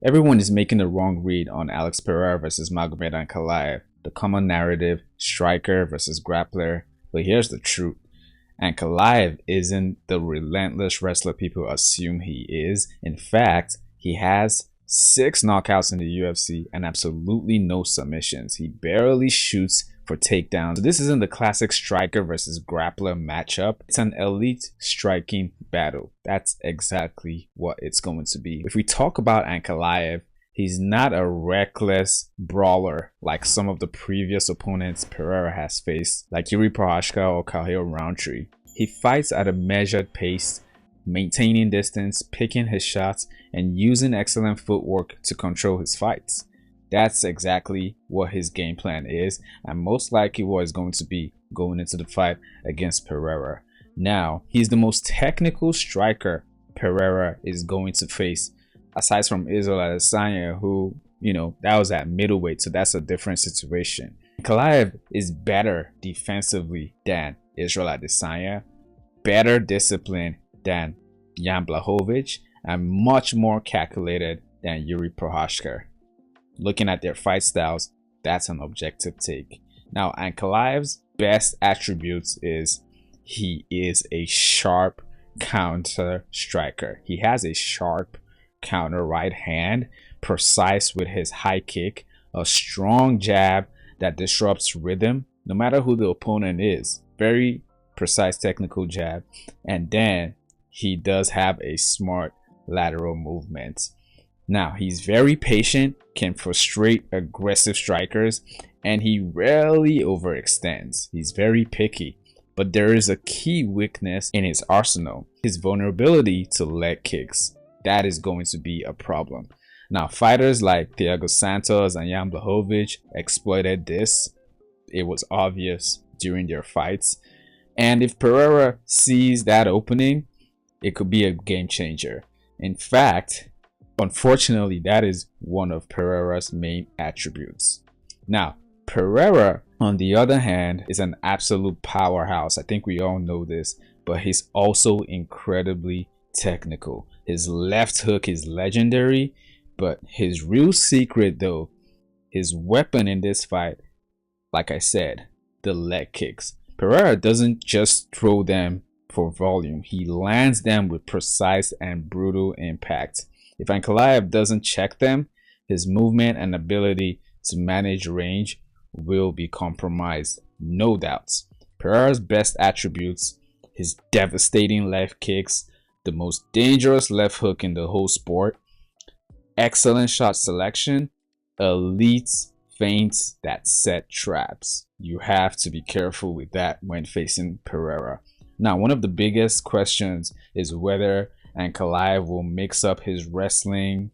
Everyone is making the wrong read on Alex Pereira versus Magomed Ankalaev, the common narrative, striker versus grappler. But here's the truth. Ankalaev isn't the relentless wrestler people assume he is. In fact, he has 6 knockouts in the UFC and absolutely no submissions. He barely shoots for takedowns. So this isn't the classic striker versus grappler matchup. It's an elite striking battle. That's exactly what it's going to be. If we talk about Ankalaev, he's not a reckless brawler like some of the previous opponents Pereira has faced, like Yuri Prochazka or Khalil Rountree. He fights at a measured pace, maintaining distance, picking his shots, and using excellent footwork to control his fights. That's exactly what his game plan is, and most likely what is going to be going into the fight against Pereira. Now, he's the most technical striker Pereira is going to face, aside from Israel Adesanya, who, that was at middleweight, so that's a different situation. Ankalaev is better defensively than Israel Adesanya, better disciplined than Jan Blachowicz, and much more calculated than Yuri Prochazka. Looking at their fight styles, that's an objective take. Now, Ankalaev's best attributes is he is a sharp counter striker. He has a sharp counter right hand, precise with his high kick, a strong jab that disrupts rhythm, no matter who the opponent is. Very precise technical jab. And then he does have a smart lateral movement. Now, he's very patient, can frustrate aggressive strikers, and he rarely overextends. He's very picky. But there is a key weakness in his arsenal, his vulnerability to leg kicks. That is going to be a problem. Now, fighters like Thiago Santos and Jan Blachowicz exploited this. It was obvious during their fights. And if Pereira sees that opening, it could be a game changer. In fact, unfortunately, that is one of Pereira's main attributes. Now, Pereira, on the other hand, is an absolute powerhouse. I think we all know this, but he's also incredibly technical. His left hook is legendary, but his real secret, though, his weapon in this fight, like I said, the leg kicks. Pereira doesn't just throw them for volume. He lands them with precise and brutal impact. If Ankalaev doesn't check them, his movement and ability to manage range will be compromised, no doubts. Pereira's best attributes, his devastating left kicks, the most dangerous left hook in the whole sport, excellent shot selection, elite feints that set traps. You have to be careful with that when facing Pereira. Now, one of the biggest questions is whether Ankalaev will mix up his wrestling.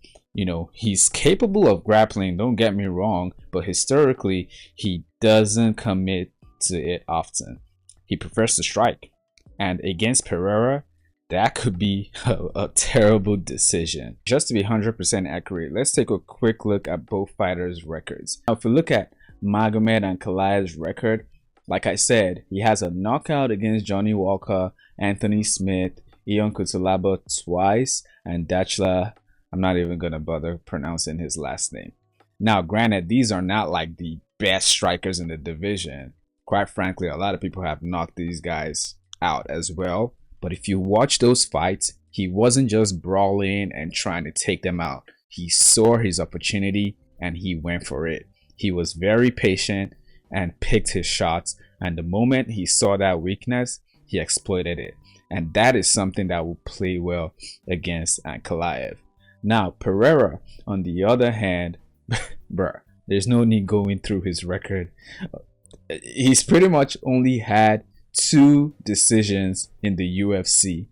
He's capable of grappling, don't get me wrong, but historically, he doesn't commit to it often. He prefers to strike. And against Pereira, that could be a terrible decision. Just to be 100% accurate, let's take a quick look at both fighters' records. Now, if we look at Magomed Ankalaev's record, like I said, he has a knockout against Johnny Walker, Anthony Smith, Ion Cutelaba twice, and Dachla. I'm not even going to bother pronouncing his last name. Now, granted, these are not like the best strikers in the division. Quite frankly, a lot of people have knocked these guys out as well. But if you watch those fights, he wasn't just brawling and trying to take them out. He saw his opportunity and he went for it. He was very patient and picked his shots. And the moment he saw that weakness, he exploited it. And that is something that will play well against Ankalaev. Now, Pereira, on the other hand, bruh, there's no need going through his record. He's pretty much only had 2 decisions in the UFC.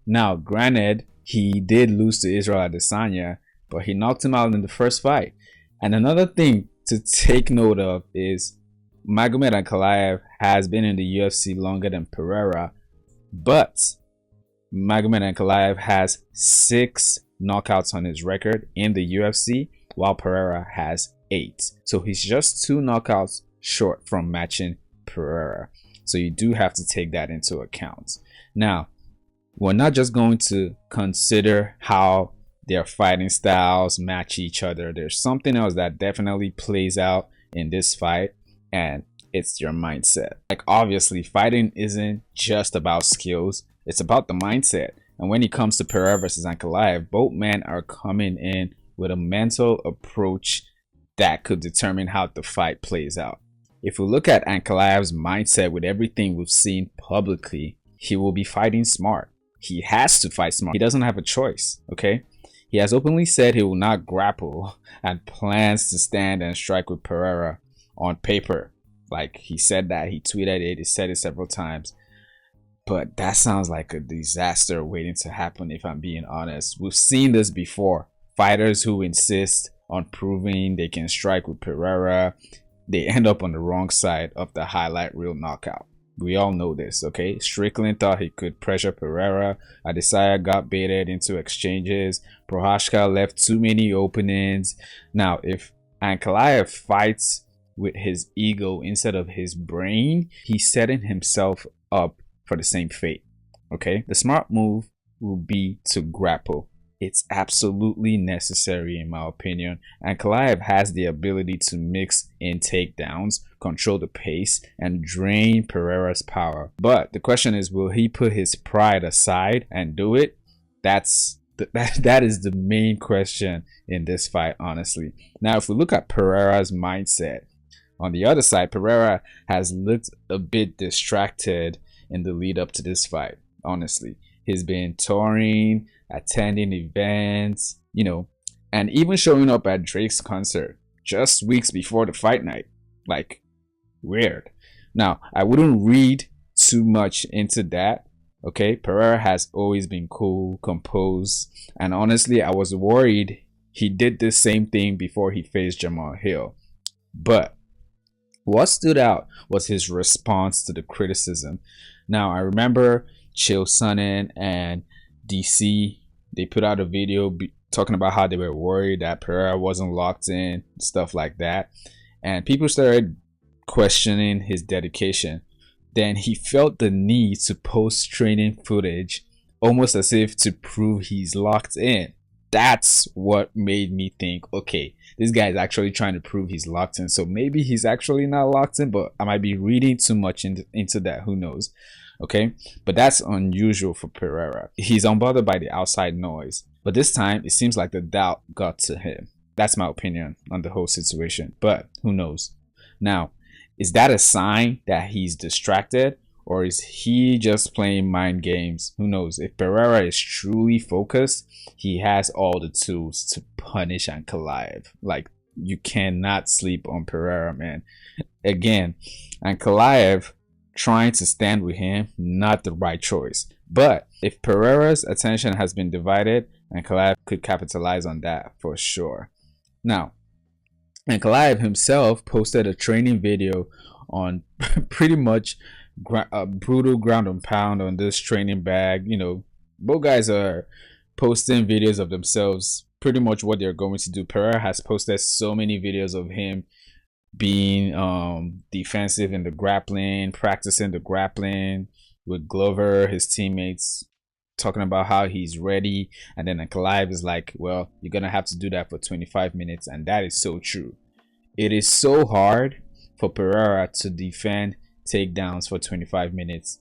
Now, granted, he did lose to Israel Adesanya, but he knocked him out in the first fight. And another thing to take note of is Magomed Ankalaev has been in the UFC longer than Pereira, but Magomed Ankalaev has 6 knockouts on his record in the UFC, while Pereira has 8. So he's just 2 knockouts short from matching Pereira. So you do have to take that into account. Now, we're not just going to consider how their fighting styles match each other. There's something else that definitely plays out in this fight, and it's your mindset. Like, obviously, fighting isn't just about skills, it's about the mindset. And when it comes to Pereira versus Ankalaev, both men are coming in with a mental approach that could determine how the fight plays out. If we look at Ankalaev's mindset with everything we've seen publicly, he will be fighting smart. He has to fight smart. He doesn't have a choice, okay? He has openly said he will not grapple and plans to stand and strike with Pereira on paper. Like, he said that, he tweeted it, he said it several times. But that sounds like a disaster waiting to happen, if I'm being honest. We've seen this before. Fighters who insist on proving they can strike with Pereira, they end up on the wrong side of the highlight reel knockout. We all know this, okay? Strickland thought he could pressure Pereira. Adesanya got baited into exchanges. Prochazka left too many openings. Now, if Ankalaev fights with his ego instead of his brain, he's setting himself up for the same fate, okay? The smart move will be to grapple. It's absolutely necessary, in my opinion. Ankalaev has the ability to mix in takedowns, control the pace, and drain Pereira's power. But the question is, will he put his pride aside and do it? That is the main question in this fight, honestly. Now, if we look at Pereira's mindset, on the other side, Pereira has looked a bit distracted in the lead up to this fight, honestly. He's been touring, attending events, and even showing up at Drake's concert just weeks before the fight night. Like, weird. Now, I wouldn't read too much into that, okay? Pereira has always been cool, composed, and honestly, I was worried he did the same thing before he faced Jamahal Hill. But what stood out was his response to the criticism. Now, I remember Chael Sonnen and DC, they put out a video talking about how they were worried that Pereira wasn't locked in, stuff like that. And people started questioning his dedication. Then he felt the need to post training footage, almost as if to prove he's locked in. That's what made me think, okay, this guy is actually trying to prove he's locked in. So maybe he's actually not locked in, but I might be reading too much into that. Who knows? Okay, but that's unusual for Pereira. He's unbothered by the outside noise, but this time it seems like the doubt got to him. That's my opinion on the whole situation, but who knows? Now, is that a sign that he's distracted, or is he just playing mind games? Who knows? If Pereira is truly focused, he has all the tools to punish Ankalaev. Like, you cannot sleep on Pereira, man. Again, Ankalaev trying to stand with him, not the right choice. But if Pereira's attention has been divided, Ankalaev could capitalize on that for sure. Now, Ankalaev himself posted a training video on pretty much brutal ground and pound on this training bag. Both guys are posting videos of themselves, pretty much what they're going to do. Pereira has posted so many videos of him being defensive in the grappling, practicing the grappling with Glover, his teammates, talking about how he's ready. And then Ankalaev is like, well, you're gonna have to do that for 25 minutes. And that is so true. It is so hard for Pereira to defend takedowns for 25 minutes.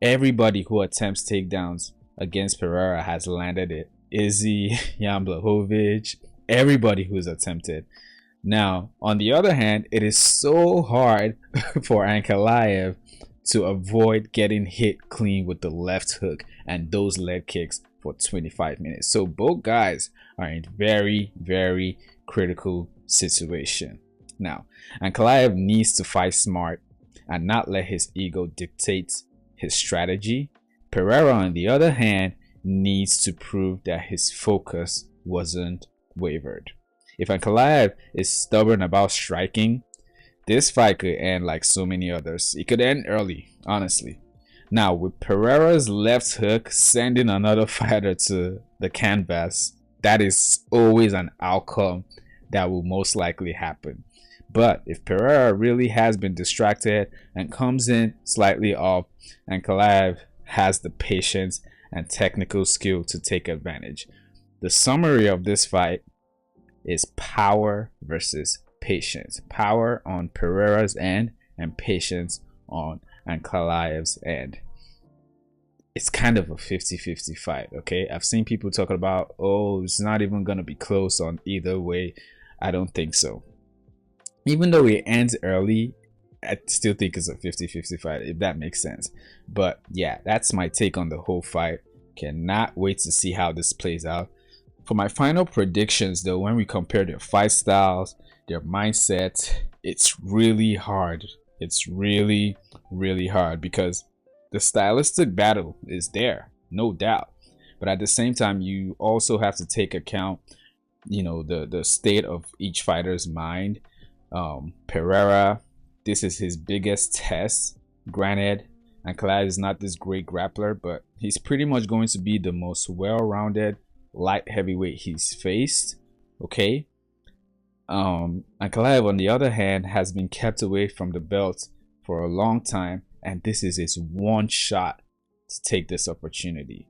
Everybody who attempts takedowns against Pereira has landed it. Izzy, Jan Blachowicz, everybody who's attempted. Now, on the other hand, it is so hard for Ankalaev to avoid getting hit clean with the left hook and those leg kicks for 25 minutes. So both guys are in very, very critical situation. Now, Ankalaev needs to fight smart and not let his ego dictate his strategy. Pereira, on the other hand, needs to prove that his focus wasn't wavered. If Ankalaev is stubborn about striking, this fight could end like so many others. It could end early, honestly. Now, with Pereira's left hook sending another fighter to the canvas, that is always an outcome that will most likely happen. But if Pereira really has been distracted and comes in slightly off, Ankalaev has the patience and technical skill to take advantage. The summary of this fight is power versus patience. Power on Pereira's end and patience on Ankalaev's end. It's kind of a 50-50 fight, okay? I've seen people talking about, oh, it's not even going to be close on either way. I don't think so. Even though it ends early, I still think it's a 50-50 fight, if that makes sense. But yeah, that's my take on the whole fight. Cannot wait to see how this plays out. For my final predictions though, when we compare their fight styles, their mindset, it's really hard. It's really hard because the stylistic battle is there, no doubt. But at the same time, you also have to take account, you know, the state of each fighter's mind. Pereira, this is his biggest test. Granted, Ankalaev is not this great grappler, but he's pretty much going to be the most well-rounded light heavyweight he's faced. Okay. Ankalaev, on the other hand, has been kept away from the belt for a long time, and this is his one shot to take this opportunity.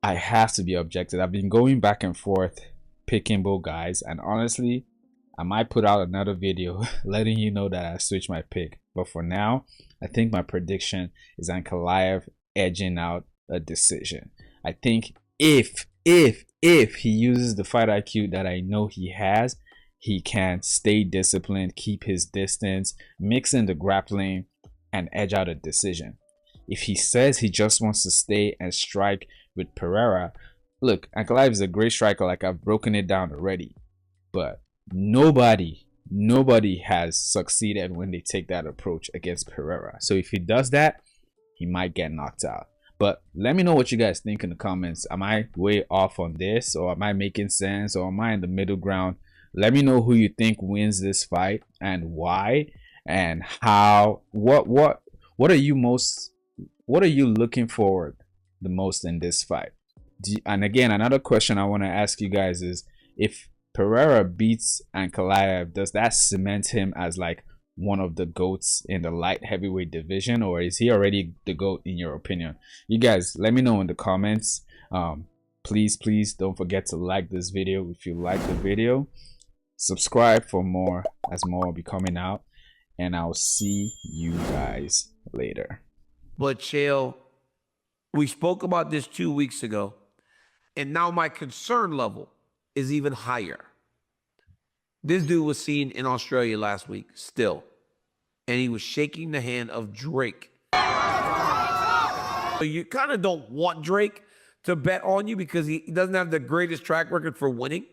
I have to be objective. I've been going back and forth picking both guys, and honestly, I might put out another video letting you know that I switched my pick. But for now, I think my prediction is Ankalaev edging out a decision. I think if he uses the fight IQ that I know he has, he can stay disciplined, keep his distance, mix in the grappling, and edge out a decision. If he says he just wants to stay and strike with Pereira, look, Ankalaev is a great striker, like I've broken it down already, but nobody has succeeded when they take that approach against Pereira. So if he does that, he might get knocked out. But let me know what you guys think in the comments. Am I way off on this, or am I making sense, or am I in the middle ground? Let me know who you think wins this fight and why, and how. What are you looking forward the most in this fight? And again, another question I want to ask you guys is, if Pereira beats Ankalaev, does that cement him as like one of the GOATs in the light heavyweight division, or is he already the GOAT in your opinion? You guys let me know in the comments. Please don't forget to like this video if you like the video. Subscribe for more, as more will be coming out, and I'll see you guys later. But Chael, we spoke about this 2 weeks ago, and now my concern level is even higher. This dude was seen in Australia last week still, and he was shaking the hand of Drake. So you kind of don't want Drake to bet on you because he doesn't have the greatest track record for winning.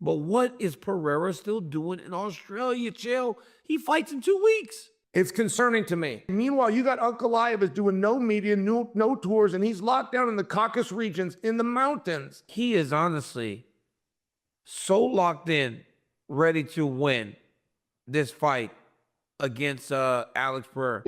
But what is Pereira still doing in Australia, Chael? He fights in 2 weeks. It's concerning to me. Meanwhile, you got Ankalaev is doing no media, no tours, and he's locked down in the Caucasus regions in the mountains. He is honestly so locked in, ready to win this fight against Alex Pereira.